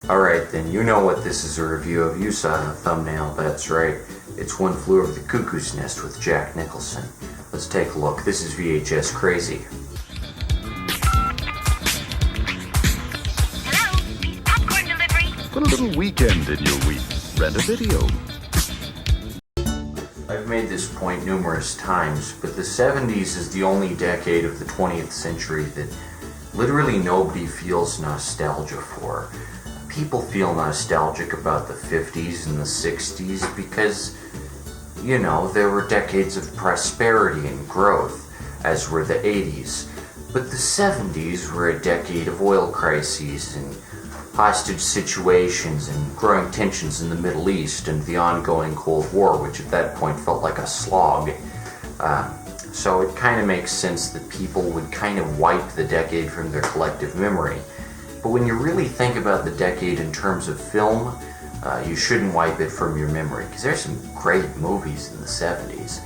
Alright then, you know what this is a review of. You saw the thumbnail, that's right. It's One Flew Over the Cuckoo's Nest with Jack Nicholson. Let's take a look. This is VHS Crazy. Hello? Popcorn delivery? Put a little weekend in your week. Rent a video. I've made this point numerous times, but the 70s is the only decade of the 20th century that literally nobody feels nostalgia for. People feel nostalgic about the 50s and the 60s because, you know, there were decades of prosperity and growth, as were the 80s. But the 70s were a decade of oil crises and hostage situations and growing tensions in the Middle East and the ongoing Cold War, which at that point felt like a slog. So it kind of makes sense that people would kind of wipe the decade from their collective memory. But when you really think about the decade in terms of film, you shouldn't wipe it from your memory, because there's some great movies in the 70s.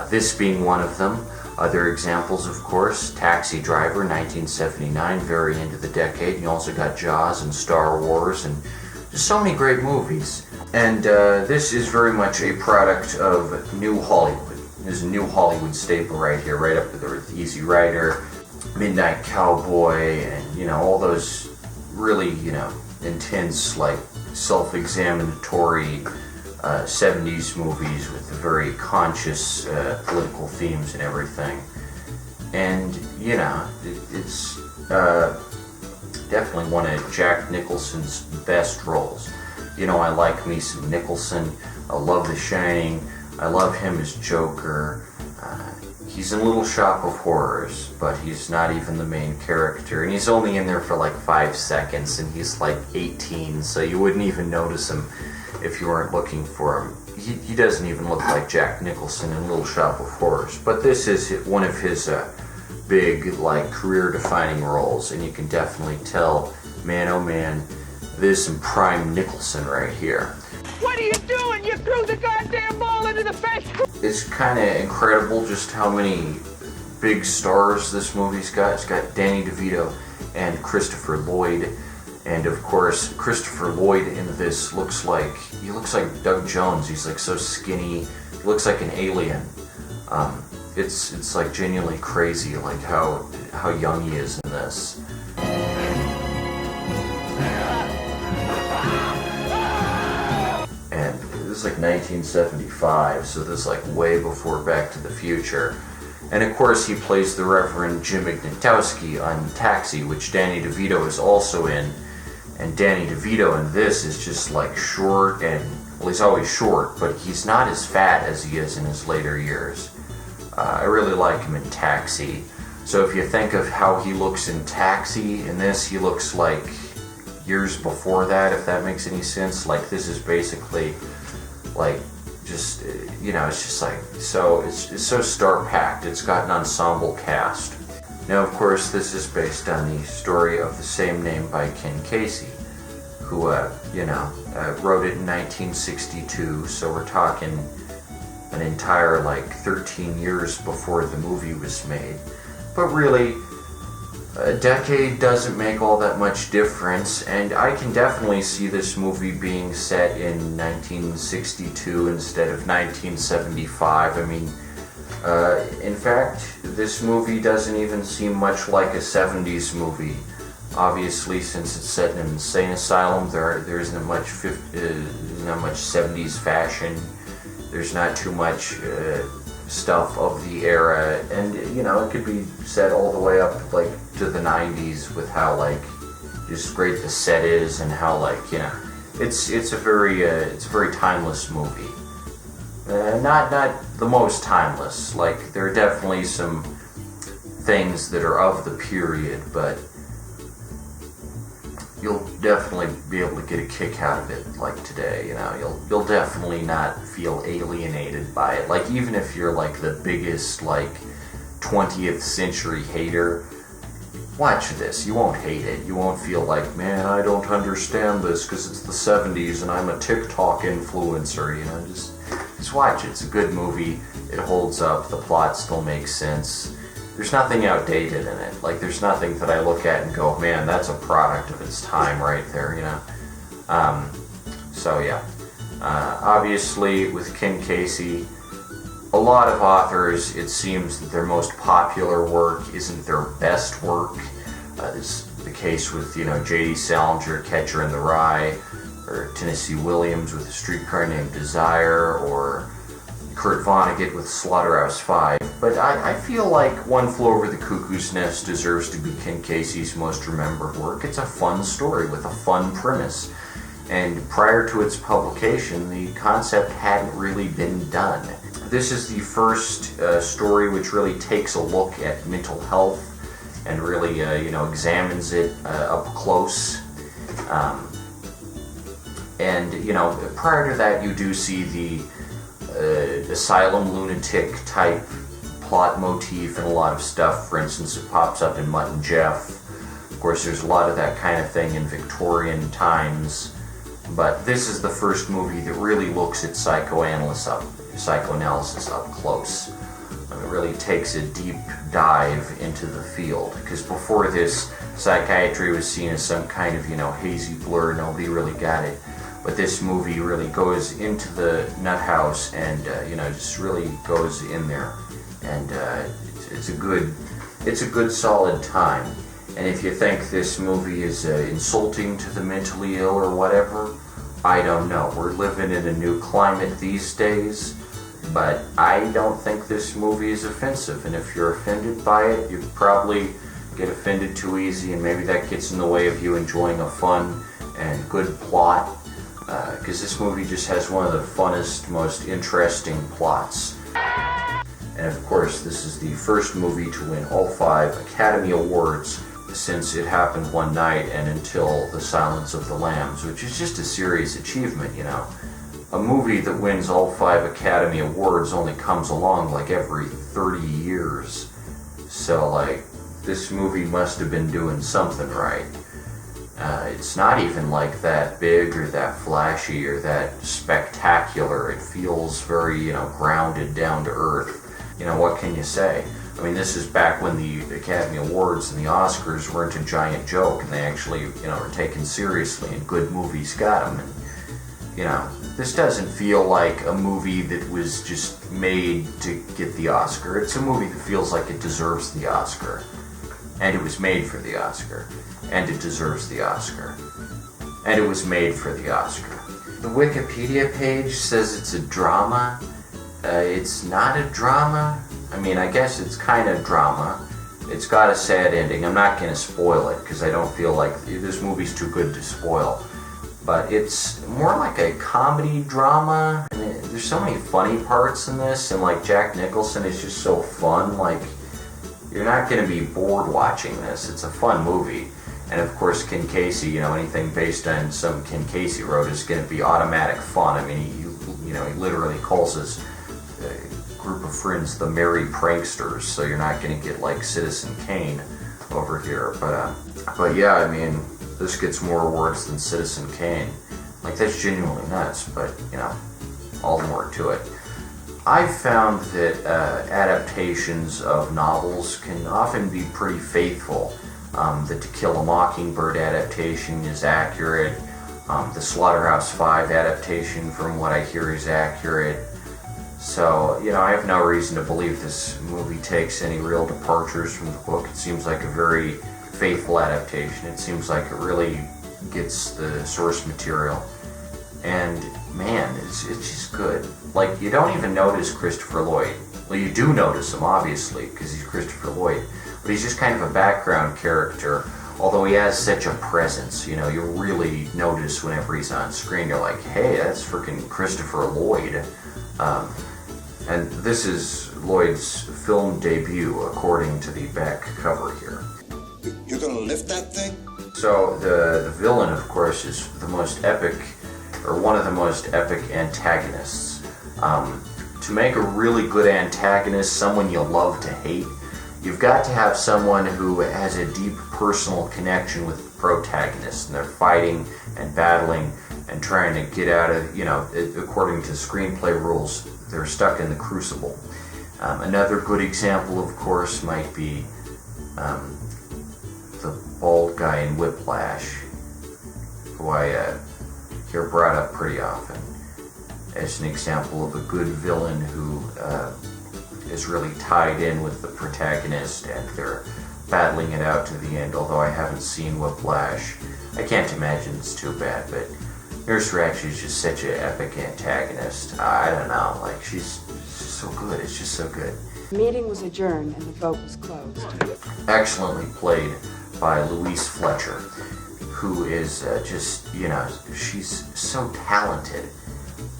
This being one of them. Other examples, of course, Taxi Driver, 1979, very end of the decade. You also got Jaws and Star Wars, and just so many great movies. And this is very much a product of New Hollywood. There's a New Hollywood staple right here, right up there with Easy Rider, Midnight Cowboy, and, you know, all those really, you know, intense, like, self-examinatory 70s movies with the very conscious political themes and everything. And, you know, it's definitely one of Jack Nicholson's best roles. You know, I like me some Nicholson. I love The Shining. I love him as Joker. He's in Little Shop of Horrors, but he's not even the main character. And he's only in there for like 5 seconds, and he's like 18, so you wouldn't even notice him if you weren't looking for him. He doesn't even look like Jack Nicholson in Little Shop of Horrors. But this is one of his big, like, career-defining roles, and you can definitely tell, man, oh man, this is prime Nicholson right here. What are you doing? You threw the goddamn ball into the fish! It's kind of incredible just how many big stars this movie's got. It's got Danny DeVito and Christopher Lloyd. And of course, Christopher Lloyd in this looks like Doug Jones. He's like so skinny. He looks like an alien. It's like genuinely crazy, like how young he is in this. And this is like 1975, so this is like way before Back to the Future. And of course, he plays the Reverend Jim Ignatowski on Taxi, which Danny DeVito is also in. And Danny DeVito in this is just like short, and, well, he's always short, but he's not as fat as he is in his later years. I really like him in Taxi. So if you think of how he looks in Taxi, in this he looks like years before that, if that makes any sense. Like, this is basically like just, you know, it's just like, so it's so star-packed. It's got an ensemble cast. Now, of course, this is based on the story of the same name by Ken Casey, who, you know, wrote it in 1962, so we're talking an entire, like, 13 years before the movie was made. But really, a decade doesn't make all that much difference, and I can definitely see this movie being set in 1962 instead of 1975. I mean, in fact, this movie doesn't even seem much like a 70s movie. Obviously, since it's set in an insane asylum, there isn't much 70s fashion. There's not too much stuff of the era, and, you know, it could be set all the way up like to the 90s with how, like, just great the set is, and how, like, you know, it's a very timeless movie. Not the most timeless. Like, there are definitely some things that are of the period, but you'll definitely be able to get a kick out of it, like, today. You know, you'll definitely not feel alienated by it. Like, even if you're like the biggest, like, 20th century hater, watch this. You won't hate it. You won't feel like, man, I don't understand this because it's the 70s and I'm a TikTok influencer. You know, just watch it. It's a good movie. It holds up. The plot still makes sense. There's nothing outdated in it. Like, there's nothing that I look at and go, man, that's a product of its time right there, you know. So yeah, obviously with Ken Casey, a lot of authors, it seems that their most popular work isn't their best work. This is the case with, J.D. Salinger, Catcher in the Rye, or Tennessee Williams with A Streetcar Named Desire, or Kurt Vonnegut with Slaughterhouse-Five. But I feel like One Flew Over the Cuckoo's Nest deserves to be Ken Casey's most remembered work. It's a fun story with a fun premise. And prior to its publication, the concept hadn't really been done. This is the first story which really takes a look at mental health and really, examines it up close. And prior to that, you do see the asylum lunatic type plot motif in a lot of stuff. For instance, it pops up in Mutt and Jeff. Of course, there's a lot of that kind of thing in Victorian times. But this is the first movie that really looks at psychoanalysis up close. It really takes a deep dive into the field, because before this, psychiatry was seen as some kind of, hazy blur, nobody really got it. But this movie really goes into the nut house and, just really goes in there. And it's a good solid time. And if you think this movie is insulting to the mentally ill or whatever, I don't know. We're living in a new climate these days, but I don't think this movie is offensive. And if you're offended by it, you probably get offended too easy, and maybe that gets in the way of you enjoying a fun and good plot, because this movie just has one of the funnest, most interesting plots. And of course, this is the first movie to win all 5 Academy Awards since it happened one night and until The Silence of the Lambs, which is just a serious achievement, A movie that wins all 5 Academy Awards only comes along like every 30 years. So, this movie must have been doing something right. It's not even like that big or that flashy or that spectacular. It feels very, grounded, down to earth. What can you say? I mean, this is back when the Academy Awards and the Oscars weren't a giant joke, and they actually, were taken seriously, and good movies got them. And, this doesn't feel like a movie that was just made to get the Oscar. It's a movie that feels like it deserves the Oscar. And it was made for the Oscar. And it deserves the Oscar. And it was made for the Oscar. The Wikipedia page says it's a drama. It's not a drama. I mean, I guess it's kind of drama. It's got a sad ending. I'm not going to spoil it because I don't feel like this movie's too good to spoil. But it's more like a comedy drama. I mean, there's so many funny parts in this, and Jack Nicholson is just so fun. You're not going to be bored watching this. It's a fun movie. And of course, Ken Casey, anything based on some Ken Casey wrote is going to be automatic fun. I mean, he literally calls his group of friends the Merry Pranksters, so you're not going to get Citizen Kane over here. But yeah, I mean, this gets more awards than Citizen Kane. That's genuinely nuts, but all the more to it. I've found that adaptations of novels can often be pretty faithful. The To Kill a Mockingbird adaptation is accurate. The Slaughterhouse-Five adaptation, from what I hear, is accurate. So, I have no reason to believe this movie takes any real departures from the book. It seems like a very faithful adaptation. It seems like it really gets the source material. And, man, it's just good. You don't even notice Christopher Lloyd. Well, you do notice him, obviously, because he's Christopher Lloyd. But he's just kind of a background character, although he has such a presence. You really notice whenever he's on screen. You're like, hey, that's freaking Christopher Lloyd. And this is Lloyd's film debut, according to the back cover here. You're gonna lift that thing? So the villain, of course, is the most epic, or one of the most epic antagonists. To make a really good antagonist, someone you love to hate, you've got to have someone who has a deep personal connection with the protagonist, and they're fighting and battling and trying to get out of, according to screenplay rules, they're stuck in the crucible. Another good example, of course, might be the bald guy in Whiplash, who I hear brought up pretty often as an example of a good villain who is really tied in with the protagonist and they're battling it out to the end, although I haven't seen Whiplash. I can't imagine it's too bad, but Nurse Ratched is just such an epic antagonist. I don't know, like she's just so good, it's just so good. The meeting was adjourned and the vote was closed. Excellently played by Louise Fletcher, who is just, you know, she's so talented.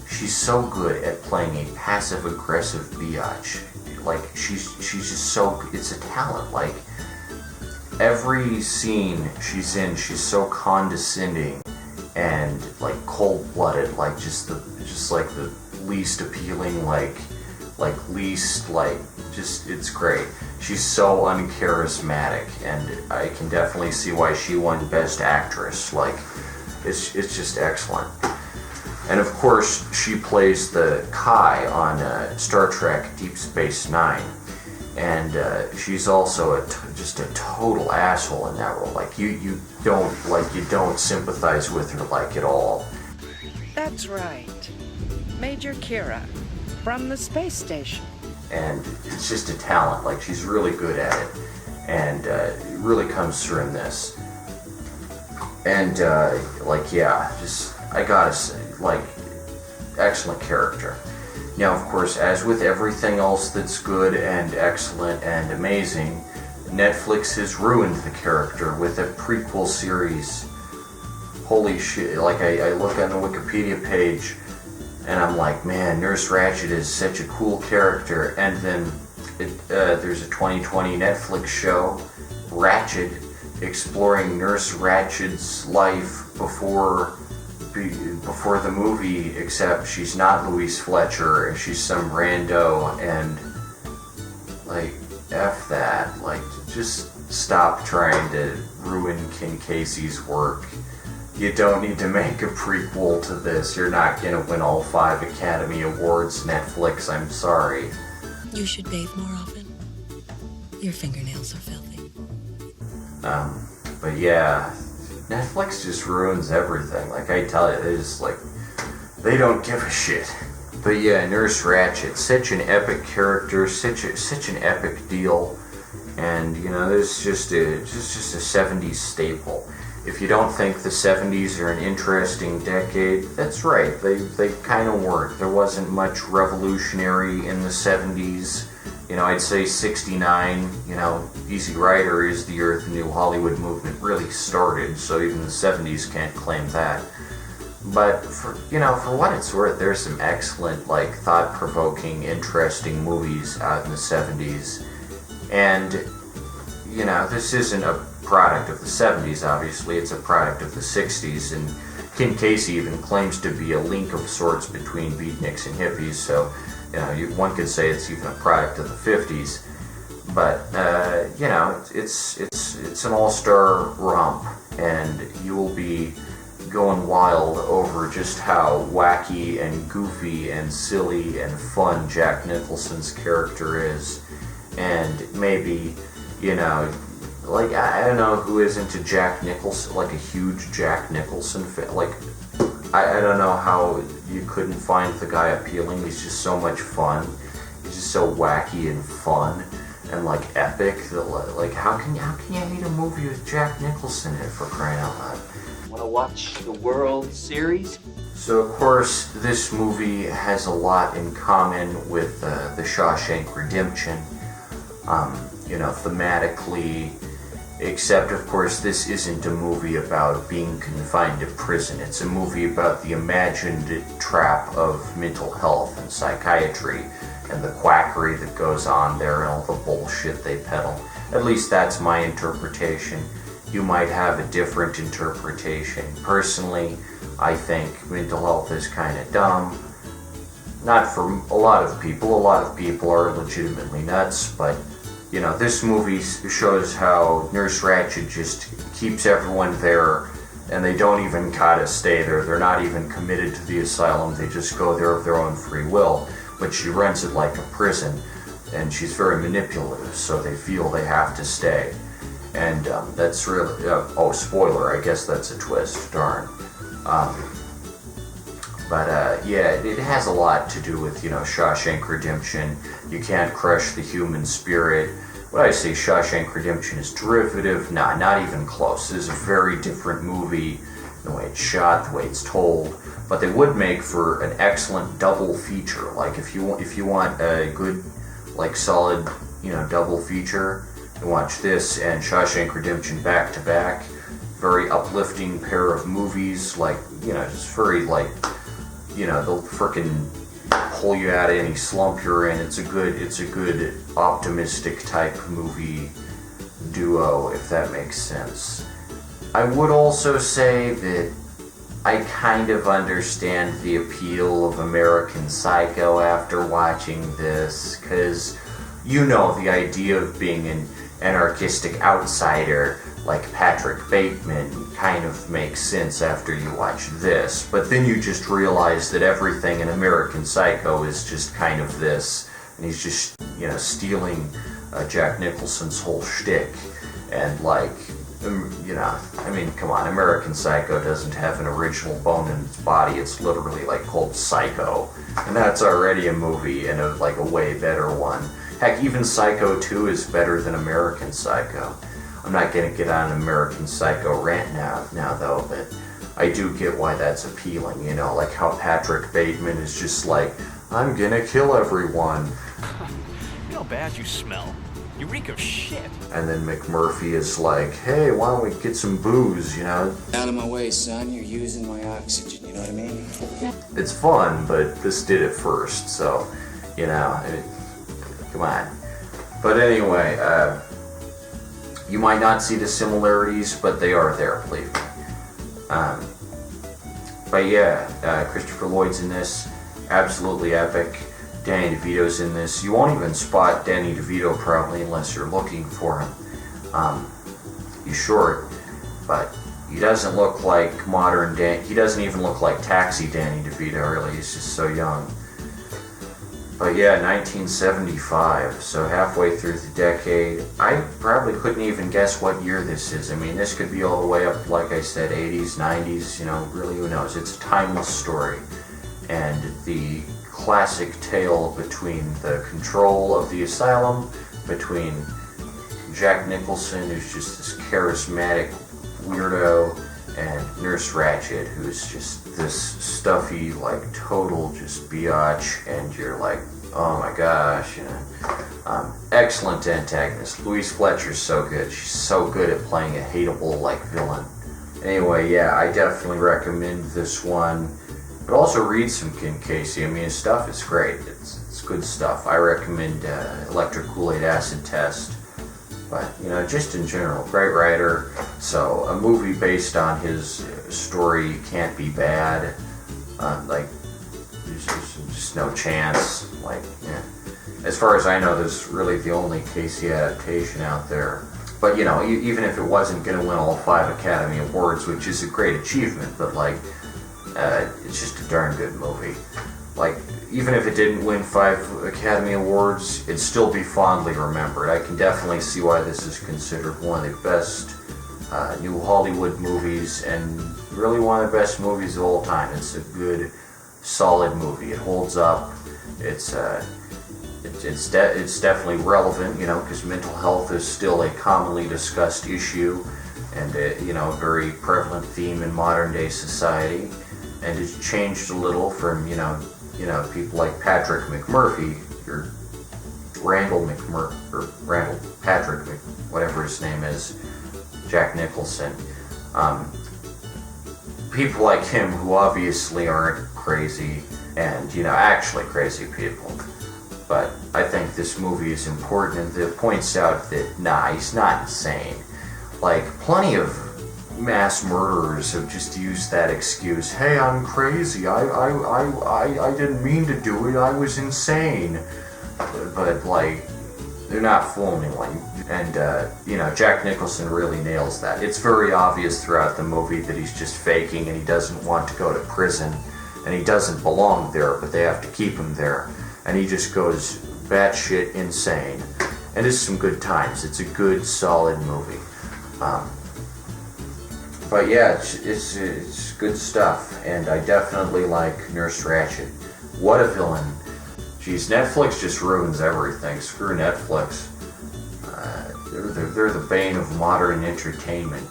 She's so good at playing a passive-aggressive biatch. Like, she's just so, it's a talent. Like, every scene she's in, she's so condescending and, like, cold-blooded, like, just like the least appealing, it's great. She's so uncharismatic, and I can definitely see why she won Best Actress. Like, it's just excellent. And of course, she plays the Kai on Star Trek Deep Space Nine, and she's also just a total asshole in that role. Like you don't sympathize with her like at all. That's right, Major Kira from the space station. And it's just a talent. Like she's really good at it, and it really comes through in this. And I gotta say, like, excellent character. Now, of course, as with everything else that's good and excellent and amazing, Netflix has ruined the character with a prequel series. Holy shit, like, I look on the Wikipedia page, and I'm like, man, Nurse Ratched is such a cool character, and then there's a 2020 Netflix show, Ratched, exploring Nurse Ratched's life before the movie, except she's not Louise Fletcher, and she's some rando, and, like, F that. Like, just stop trying to ruin Ken Casey's work. You don't need to make a prequel to this. You're not gonna win all 5 Academy Awards, Netflix, I'm sorry. You should bathe more often. Your fingernails are filthy. But yeah, Netflix just ruins everything. Like I tell you, they don't give a shit. But yeah, Nurse Ratched, such an epic character, such an epic deal, and you know, it's just a 70s staple. If you don't think the 70s are an interesting decade, that's right. They kind of weren't. There wasn't much revolutionary in the 70s. You know, I'd say 69, you know, Easy Rider is the year the new Hollywood movement really started, so even the 70s can't claim that. But, for what it's worth, there's some excellent, like, thought-provoking, interesting movies out in the 70s. And, you know, this isn't a product of the 70s, obviously, it's a product of the 60s, and Ken Casey even claims to be a link of sorts between beatniks and hippies, so, you know, one could say it's even a product of the 50s. But, you know, it's an all-star romp, and you will be going wild over just how wacky and goofy and silly and fun Jack Nicholson's character is. And maybe, you know, like, I don't know who isn't a Jack Nicholson, like a huge Jack Nicholson fan. Like, I don't know how you couldn't find the guy appealing. He's just so much fun. He's just so wacky and fun and, like, epic. That, like, how can you hate a movie with Jack Nicholson in it, for crying out loud? Want to watch the World Series? So, of course, this movie has a lot in common with The Shawshank Redemption. You know, thematically, except, of course, this isn't a movie about being confined to prison. It's a movie about the imagined trap of mental health and psychiatry and the quackery that goes on there and all the bullshit they peddle. At least that's my interpretation. You might have a different interpretation. Personally, I think mental health is kind of dumb. Not for a lot of people. A lot of people are legitimately nuts, but you know, this movie shows how Nurse Ratched just keeps everyone there, and they don't even gotta stay there. They're not even committed to the asylum. They just go there of their own free will. But she runs it like a prison, and she's very manipulative, so they feel they have to stay. And that's really... oh, spoiler, I guess that's a twist, darn. But yeah, it has a lot to do with, Shawshank Redemption. You can't crush the human spirit. What I say, Shawshank Redemption is derivative? Nah, not even close. This is a very different movie, the way it's shot, the way it's told. But they would make for an excellent double feature. Like if you want a good, solid, double feature, you watch this and Shawshank Redemption back to back. Very uplifting pair of movies. Just very they'll frickin' pull you out of any slump you're in. It's a good optimistic type movie duo, if that makes sense. I would also say that I kind of understand the appeal of American Psycho after watching this, because the idea of being an anarchistic outsider like Patrick Bateman kind of makes sense after you watch this, but then you just realize that everything in American Psycho is just kind of this, and he's just, stealing Jack Nicholson's whole shtick, and come on, American Psycho doesn't have an original bone in its body. It's literally called Psycho, and that's already a movie, and a way better one. Heck, even Psycho 2 is better than American Psycho. I'm not gonna get on an American Psycho rant now though, but I do get why that's appealing, like how Patrick Bateman is just I'm gonna kill everyone. You know how bad you smell. You reek of shit. And then McMurphy is hey, why don't we get some booze, Out of my way, son. You're using my oxygen, you know what I mean? It's fun, but this did it first, so, come on. But anyway, you might not see the similarities, but they are there, believe me. But yeah, Christopher Lloyd's in this, absolutely epic. Danny DeVito's in this. You won't even spot Danny DeVito probably unless you're looking for him. He's short, but he doesn't look like he doesn't even look like Taxi Danny DeVito, really. He's just so young. But yeah, 1975, so halfway through the decade. I probably couldn't even guess what year this is. This could be all the way up, like I said, 80s, 90s, really, who knows? It's a timeless story. And the classic tale between the control of the asylum, between Jack Nicholson, who's just this charismatic weirdo, and Nurse Ratched, who's just this stuffy, total just biatch, and you're oh my gosh, excellent antagonist. Louise Fletcher's so good. She's so good at playing a hateable, villain. Anyway, yeah, I definitely recommend this one. But also read some Ken Casey. His stuff is great. It's good stuff. I recommend Electric Kool-Aid Acid Test. But, just in general, great writer. So a movie based on his story can't be bad. There's just no chance. As far as I know, this is really the only Casey adaptation out there. But, even if it wasn't going to win all 5 Academy Awards, which is a great achievement, but, it's just a darn good movie. Even if it didn't win 5 Academy Awards, it'd still be fondly remembered. I can definitely see why this is considered one of the best new Hollywood movies, and really one of the best movies of all time. It's a good, solid movie. It holds up. It's definitely relevant, because mental health is still a commonly discussed issue, and a very prevalent theme in modern day society. And it's changed a little from, people like Patrick McMurphy, or Randall Patrick, whatever his name is, Jack Nicholson. People like him who obviously aren't crazy, and, actually crazy people. But I think this movie is important, and it points out that, he's not insane. Plenty of mass murderers have just used that excuse. Hey, I'm crazy. I didn't mean to do it. I was insane. But they're not fooling anyone. And Jack Nicholson really nails that. It's very obvious throughout the movie that he's just faking, and he doesn't want to go to prison, and he doesn't belong there, but they have to keep him there, and he just goes batshit insane. And it's some good times. It's a good, solid movie. But But yeah, it's good stuff, and I definitely like Nurse Ratched. What a villain. Jeez, Netflix just ruins everything. Screw Netflix. They're the bane of modern entertainment.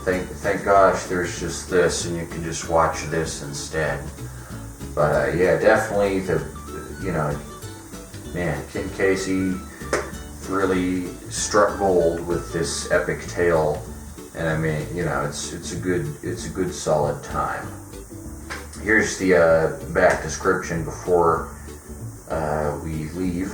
Thank gosh there's just this, and you can just watch this instead. But yeah, definitely man, Ken Casey really struck gold with this epic tale, and I mean, it's a good solid time. Here's the back description before we leave.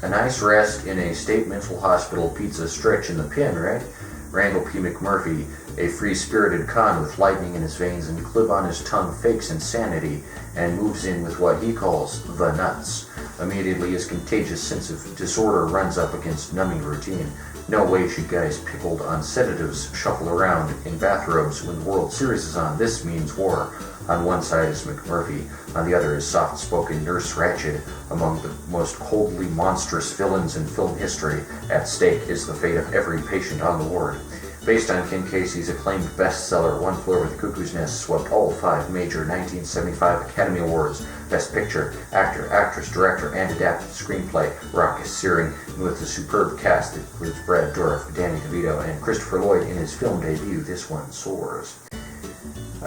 A nice rest in a state mental hospital pizza stretch in the pen, right? Randall P. McMurphy, a free-spirited con with lightning in his veins and clip on his tongue, fakes insanity and moves in with what he calls the nuts. Immediately, his contagious sense of disorder runs up against numbing routine. No way should guys pickled on sedatives shuffle around in bathrobes when the World Series is on. This means war. On one side is McMurphy, on the other is soft-spoken Nurse Ratched. Among the most coldly monstrous villains in film history, at stake is the fate of every patient on the ward. Based on Ken Casey's acclaimed bestseller, One Flew Over the Cuckoo's Nest swept all 5 major 1975 Academy Awards: Best Picture, Actor, Actress, Director, and Adapted Screenplay. Raucous, searing, and with a superb cast that includes Brad Dourif, Danny DeVito, and Christopher Lloyd in his film debut, this one soars.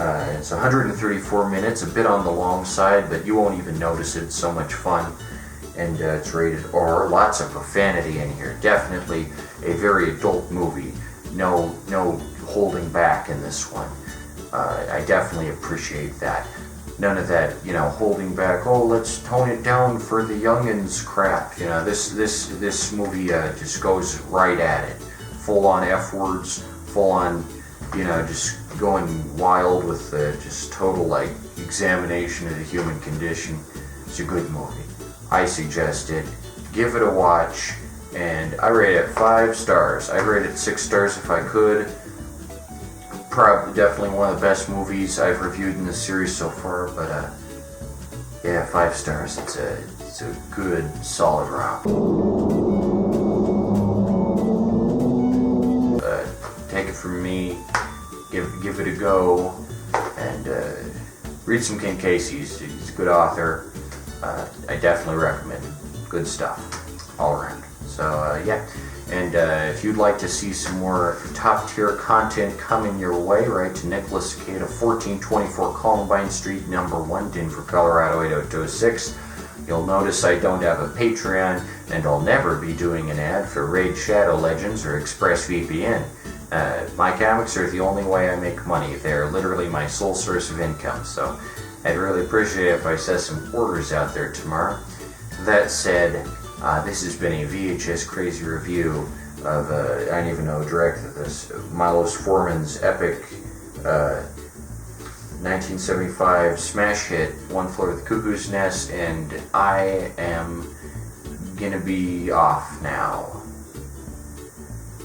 It's 134 minutes, a bit on the long side, but you won't even notice it. It's so much fun. And it's rated R. Lots of profanity in here. Definitely a very adult movie. No holding back in this one. I definitely appreciate that. None of that, holding back. Oh, let's tone it down for the youngins crap. This movie just goes right at it. Full on F words. Full on, just going wild with just total examination of the human condition. It's a good movie. I suggest it. Give it a watch. And I rate it 5 stars. I'd rate it 6 stars if I could. Probably, definitely one of the best movies I've reviewed in this series so far. But yeah, 5 stars. It's a good, solid romp. Take it from me. Give it a go, and read some Ken Casey. He's a good author. I definitely recommend it. Good stuff all around. So yeah, and if you'd like to see some more top tier content coming your way, write to Nicholas Cicada, 1424 Columbine Street, number 1, Denver, Colorado 80206. You'll notice I don't have a Patreon, and I'll never be doing an ad for Raid Shadow Legends or ExpressVPN. My comics are the only way I make money. They're literally my sole source of income, so I'd really appreciate it if I set some orders out there tomorrow. That said, this has been a VHS crazy review of, I don't even know who directed this, Milos Forman's epic 1975 smash hit, One Flew Over the Cuckoo's Nest, and I am gonna be off now.